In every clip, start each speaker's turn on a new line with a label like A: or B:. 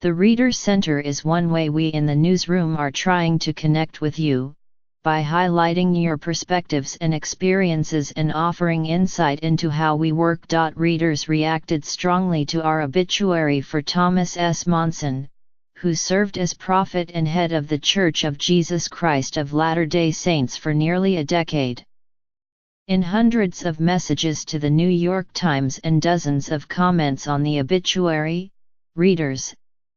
A: The Reader Center is one way we in the newsroom are trying to connect with you, by highlighting your perspectives and experiences and offering insight into how we work. Readers reacted strongly to our obituary for Thomas S. Monson, who served as prophet and head of the Church of Jesus Christ of Latter-day Saints for nearly a decade. In hundreds of messages to the New York Times and dozens of comments on the obituary, readers,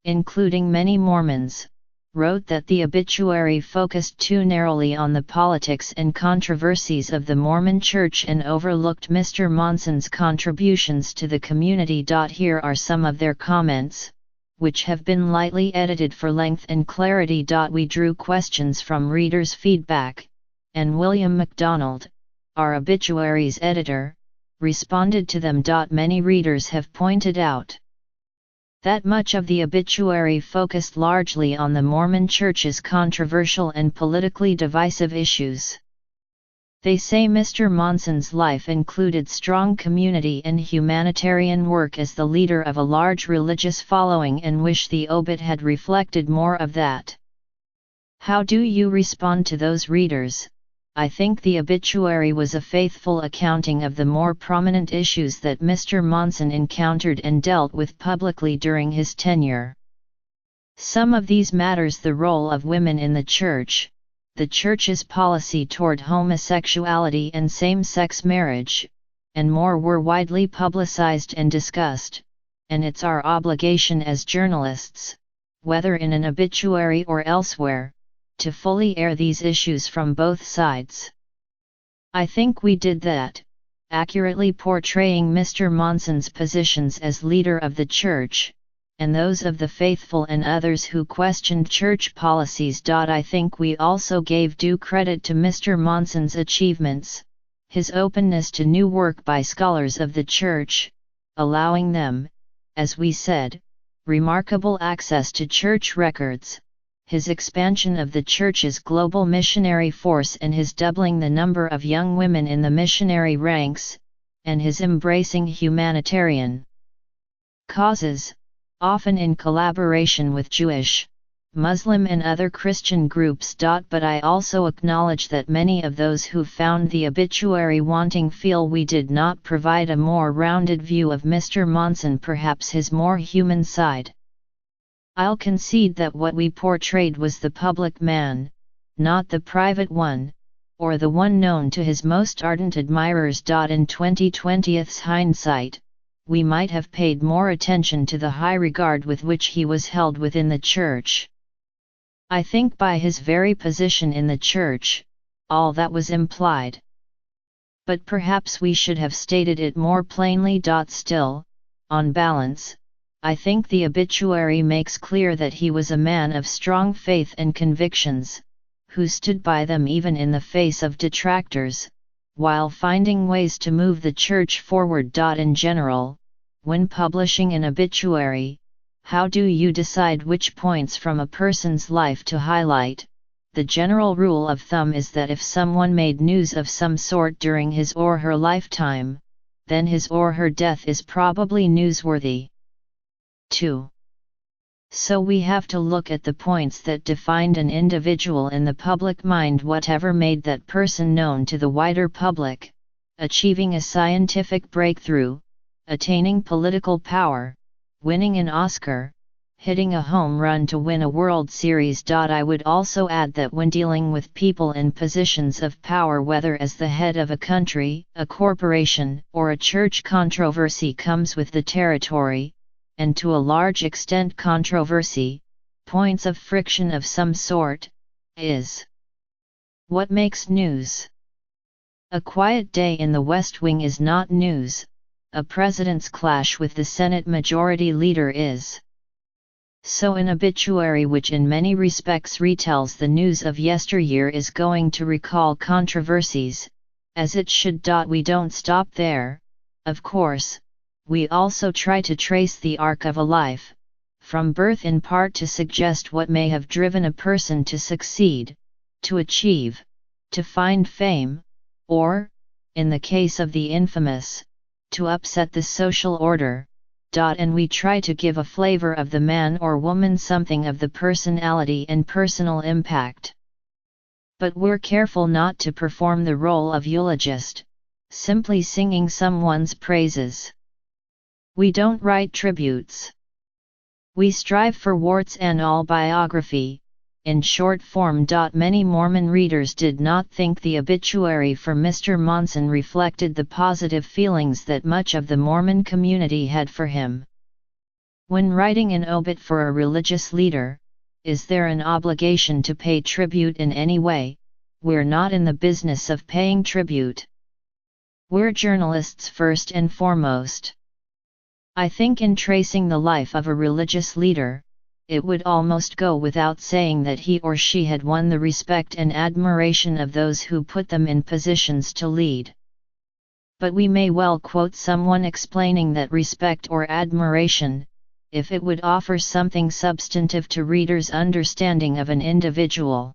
A: including many Mormons, wrote that the obituary focused too narrowly on the politics and controversies of the Mormon Church and overlooked Mr. Monson's contributions to the community. Here are some of their comments, which have been lightly edited for length and clarity. We drew questions from readers' feedback, and William MacDonald, our obituaries editor, responded to them. Many readers have pointed out that much of the obituary focused largely on the Mormon Church's controversial and politically divisive issues. They say Mr. Monson's life included strong community and humanitarian work as the leader of a large religious following and wish the obit had reflected more of that. How do you respond to those readers? I think the obituary was a faithful accounting of the more prominent issues that Mr. Monson encountered and dealt with publicly during his tenure. Some of these matters: the role of women in the Church, the Church's policy toward homosexuality and same-sex marriage, and more were widely publicized and discussed, and it's our obligation as journalists, whether in an obituary or elsewhere, to fully air these issues from both sides. I think we did that, accurately portraying Mr. Monson's positions as leader of the Church, and those of the faithful and others who questioned Church policies. I think we also gave due credit to Mr. Monson's achievements, his openness to new work by scholars of the Church, allowing them, as we said, remarkable access to Church records, his expansion of the Church's global missionary force and his doubling the number of young women in the missionary ranks, and his embracing humanitarian causes, often in collaboration with Jewish, Muslim and other Christian groups. But I also acknowledge that many of those who found the obituary wanting feel we did not provide a more rounded view of Mr. Monson, perhaps his more human side. I'll concede that what we portrayed was the public man, not the private one, or the one known to his most ardent admirers. In 2020's hindsight, we might have paid more attention to the high regard with which he was held within the Church. I think by his very position in the Church, all that was implied. But perhaps we should have stated it more plainly. Still, on balance, I think the obituary makes clear that he was a man of strong faith and convictions, who stood by them even in the face of detractors, while finding ways to move the Church forward. In general, when publishing an obituary, how do you decide which points from a person's life to highlight? The general rule of thumb is that if someone made news of some sort during his or her lifetime, then his or her death is probably newsworthy. 2. So we have to look at the points that defined an individual in the public mind, whatever made that person known to the wider public, achieving a scientific breakthrough, attaining political power, winning an Oscar, hitting a home run to win a World Series. I would also add that when dealing with people in positions of power, whether as the head of a country, a corporation, or a church, controversy comes with the territory, and to a large extent controversy, points of friction of some sort, is what makes news. A quiet day in the West Wing is not news, a president's clash with the Senate Majority Leader is. So an obituary which in many respects retells the news of yesteryear is going to recall controversies, as it should. We don't stop there, of course. We also try to trace the arc of a life, from birth in part, to suggest what may have driven a person to succeed, to achieve, to find fame, or, in the case of the infamous, to upset the social order, And we try to give a flavor of the man or woman, something of the personality and personal impact. But we're careful not to perform the role of eulogist, simply singing someone's praises. We don't write tributes. We strive for warts and all biography, in short form. Many Mormon readers did not think the obituary for Mr. Monson reflected the positive feelings that much of the Mormon community had for him. When writing an obit for a religious leader, is there an obligation to pay tribute in any way? We're not in the business of paying tribute. We're journalists first and foremost. I think in tracing the life of a religious leader, it would almost go without saying that he or she had won the respect and admiration of those who put them in positions to lead. But we may well quote someone explaining that respect or admiration, if it would offer something substantive to readers' understanding of an individual.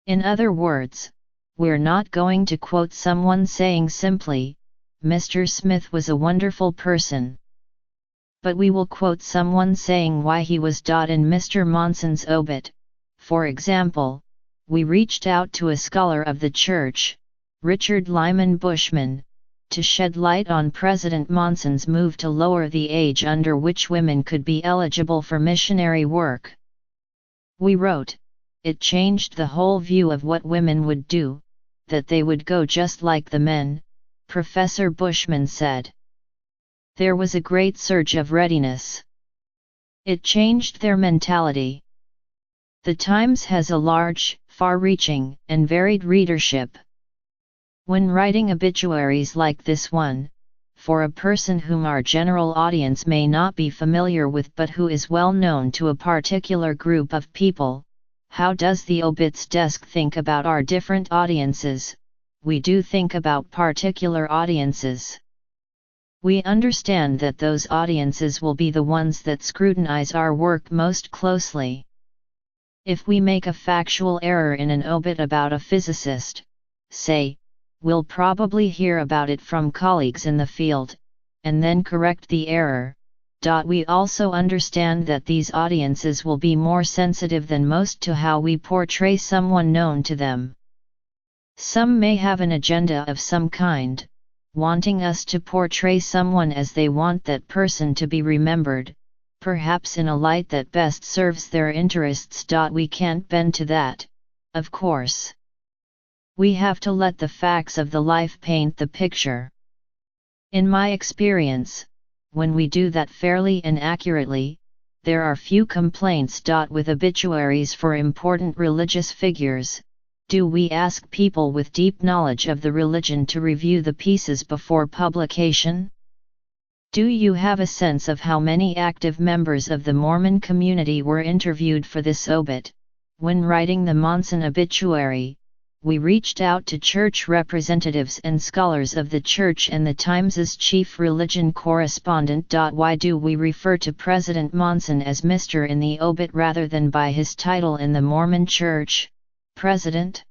A: In other words, we're not going to quote someone saying simply, "Mr. Smith was a wonderful person." But we will quote someone saying why he was. In Mr. Monson's obit, for example, we reached out to a scholar of the church, Richard Lyman Bushman, to shed light on President Monson's move to lower the age under which women could be eligible for missionary work. We wrote, "It changed the whole view of what women would do, that they would go just like the men," Professor Bushman said. There was a great surge of readiness. It changed their mentality. The Times has a large, far-reaching, and varied readership. When writing obituaries like this one, for a person whom our general audience may not be familiar with but who is well known to a particular group of people, how does the obits desk think about our different audiences? We do think about particular audiences. We understand that those audiences will be the ones that scrutinize our work most closely. If we make a factual error in an obit about a physicist, say, we'll probably hear about it from colleagues in the field, and then correct the error. We also understand that these audiences will be more sensitive than most to how we portray someone known to them. Some may have an agenda of some kind, wanting us to portray someone as they want that person to be remembered, perhaps in a light that best serves their interests. We can't bend to that, of course. We have to let the facts of the life paint the picture. In my experience, when we do that fairly and accurately, there are few complaints. With obituaries for important religious figures, do we ask people with deep knowledge of the religion to review the pieces before publication? Do you have a sense of how many active members of the Mormon community were interviewed for this obit? When writing the Monson obituary, we reached out to church representatives and scholars of the church and the Times's chief religion correspondent. Why do we refer to President Monson as Mr. in the obit rather than by his title in the Mormon Church, President?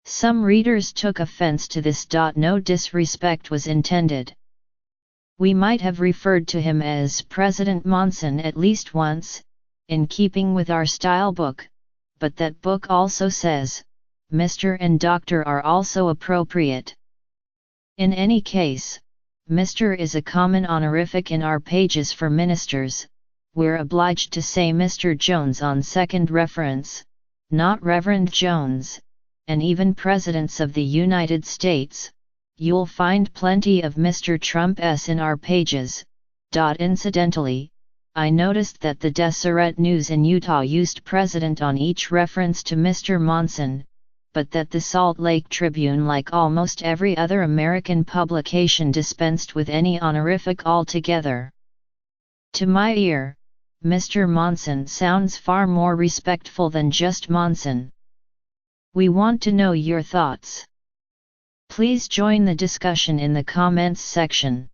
A: Some readers took offense to this. No disrespect was intended. We might have referred to him as President Monson at least once, in keeping with our style book, but that book also says, Mr. and Dr. are also appropriate. In any case, Mr. is a common honorific in our pages for ministers. We're obliged to say Mr. Jones on second reference, not Reverend Jones, and even presidents of the United States. You'll find plenty of Mr. Trump's in our pages. Incidentally, I noticed that the Deseret News in Utah used President on each reference to Mr. Monson, but that the Salt Lake Tribune, like almost every other American publication, dispensed with any honorific altogether. To my ear, Mr. Monson sounds far more respectful than just Monson. We want to know your thoughts. Please join the discussion in the comments section.